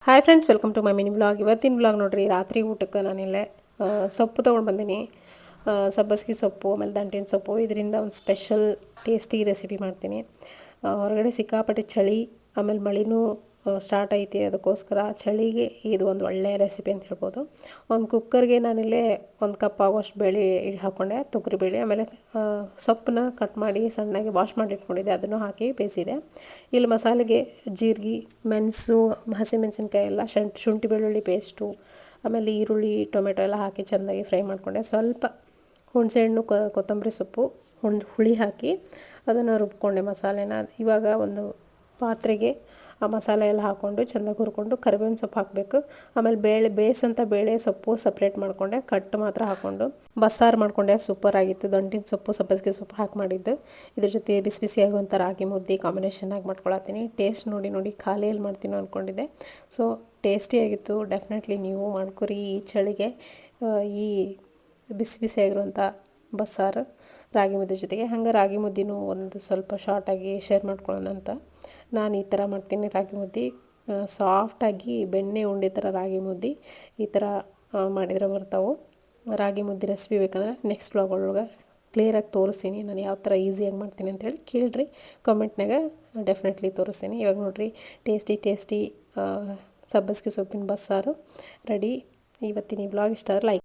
Hi friends, welcome to my mini blog. ಇವತ್ತಿನ blog ನೋಡ್ರಿ, ರಾತ್ರಿ ಊಟಕ್ಕೆ ನಾನಿಲ್ಲೇ ಸೊಪ್ಪು ತೊಗೊಂಡು ಬಂದೀನಿ. ಸಬ್ಬಸಿಗೆ ಸೊಪ್ಪು ಆಮೇಲೆ ದಂಟಿನ ಸೊಪ್ಪು. ಇದರಿಂದ ಒಂದು ಸ್ಪೆಷಲ್ ಟೇಸ್ಟಿ ರೆಸಿಪಿ ಮಾಡ್ತೀನಿ. ಹೊರಗಡೆ ಸಿಕ್ಕಾಪಟ್ಟೆ ಚಳಿ, ಆಮೇಲೆ ಮಳೆನೂ ಸ್ಟಾರ್ಟ್ ಐತಿ. ಅದಕ್ಕೋಸ್ಕರ ಚಳಿಗೆ ಇದು ಒಂದು ಒಳ್ಳೆಯ ರೆಸಿಪಿ ಅಂತ ಹೇಳ್ಬೋದು. ಒಂದು ಕುಕ್ಕರ್ಗೆ ನಾನಿಲ್ಲೇ 1 ಕಪ್ ಆಗೋಷ್ಟು ಬೇಳೆ ಹಾಕ್ಕೊಂಡೆ, ತೊಗರಿಬೇಳೆ. ಆಮೇಲೆ ಸೊಪ್ಪನ್ನ ಕಟ್ ಮಾಡಿ ಸಣ್ಣಗೆ ವಾಶ್ ಮಾಡಿ ಇಟ್ಕೊಂಡಿದ್ದೆ, ಅದನ್ನು ಹಾಕಿ ಬೇಯಿಸಿದೆ. ಇಲ್ಲಿ ಮಸಾಲೆಗೆ ಜೀರಿಗೆ, ಮೆಣಸು, ಹಸಿಮೆಣಸಿನ್ಕಾಯಿ ಎಲ್ಲ, ಶುಂಠಿ ಬೆಳ್ಳುಳ್ಳಿ ಪೇಸ್ಟು, ಆಮೇಲೆ ಈರುಳ್ಳಿ, ಟೊಮೆಟೊ ಎಲ್ಲ ಹಾಕಿ ಚೆಂದಾಗಿ ಫ್ರೈ ಮಾಡಿಕೊಂಡೆ. ಸ್ವಲ್ಪ ಹುಣಸೆಹಣ್ಣು, ಕೊತ್ತಂಬರಿ ಸೊಪ್ಪು, ಹುಳಿ ಹಾಕಿ ಅದನ್ನು ರುಬ್ಕೊಂಡೆ ಮಸಾಲೆನ. ಇವಾಗ ಒಂದು ಪಾತ್ರೆಗೆ ಆ ಮಸಾಲೆ ಎಲ್ಲ ಹಾಕ್ಕೊಂಡು ಚೆಂದಾಗಿ ಹುರ್ಕೊಂಡು ಕರಿಬೇವಿನ ಸೊಪ್ಪು ಹಾಕಬೇಕು. ಆಮೇಲೆ ಬೇಯಿಸಂಥ ಬೇಳೆ ಸೊಪ್ಪು ಸಪ್ರೇಟ್ ಮಾಡಿಕೊಂಡೆ, ಕಟ್ ಮಾತ್ರ ಹಾಕ್ಕೊಂಡು ಬಸ್ಸಾರು ಮಾಡಿಕೊಂಡೆ. ಸೂಪರ್ ಆಗಿತ್ತು. ದಂಟಿನ ಸೊಪ್ಪು, ಸಬ್ಬಸಿಗೆ ಸೊಪ್ಪು ಹಾಕಿ ಮಾಡಿದ್ದು. ಇದ್ರ ಜೊತೆ ಬಿಸಿ ಬಿಸಿಯಾಗುವಂಥ ರಾಗಿ ಮುದ್ದೆ ಕಾಂಬಿನೇಷನ್ ಆಗಿ ಮಾಡ್ಕೊಳತ್ತೀನಿ. ಟೇಸ್ಟ್ ನೋಡಿ ಖಾಲಿಯಲ್ಲಿ ಮಾಡ್ತೀನೋ ಅಂದ್ಕೊಂಡಿದ್ದೆ. ಸೊ ಟೇಸ್ಟಿಯಾಗಿತ್ತು. ಡೆಫಿನೆಟ್ಲಿ ನೀವು ಮಾಡ್ಕೊರಿ ಈ ಚಳಿಗೆ. ಈ ಬಿಸಿ ಬಿಸಿಯಾಗಿರುವಂಥ ಬಸ್ಸಾರು ರಾಗಿ ಮುದ್ದೆ ಜೊತೆಗೆ. ಹಂಗೆ ರಾಗಿ ಮುದ್ದೆನೂ ಒಂದು ಸ್ವಲ್ಪ ಶಾರ್ಟಾಗಿ ಶೇರ್ ಮಾಡ್ಕೊಳ್ಳೋಣ ಅಂತ ನಾನು ಈ ಥರ ಮಾಡ್ತೀನಿ. ರಾಗಿ ಮುದ್ದೆ ಸಾಫ್ಟಾಗಿ ಬೆಣ್ಣೆ ಉಂಡೆ ಥರ ರಾಗಿ ಮುದ್ದೆ ಈ ಥರ ಮಾಡಿದರೆ ಬರ್ತಾವೆ. ರಾಗಿ ಮುದ್ದೆ ರೆಸಿಪಿ ಬೇಕಂದ್ರೆ ನೆಕ್ಸ್ಟ್ ಬ್ಲಾಗ್ ಒಳಗೆ ಕ್ಲಿಯರಾಗಿ ತೋರಿಸ್ತೀನಿ. ನಾನು ಯಾವ ಥರ ಈಸಿಯಾಗಿ ಮಾಡ್ತೀನಿ ಅಂತೇಳಿ ಕೇಳಿರಿ ಕಮೆಂಟ್ನಾಗ, ಡೆಫಿನೆಟ್ಲಿ ತೋರಿಸ್ತೀನಿ. ಇವಾಗ ನೋಡಿರಿ, ಟೇಸ್ಟಿ ಸಬ್ಬಸಿಗೆ ಸೊಪ್ಪಿನ ಬಸ್ಸಾರು ರೆಡಿ. ಇವತ್ತಿನ ಈ ಬ್ಲಾಗ್ ಇಷ್ಟ ಆದರೆ ಲೈಕ್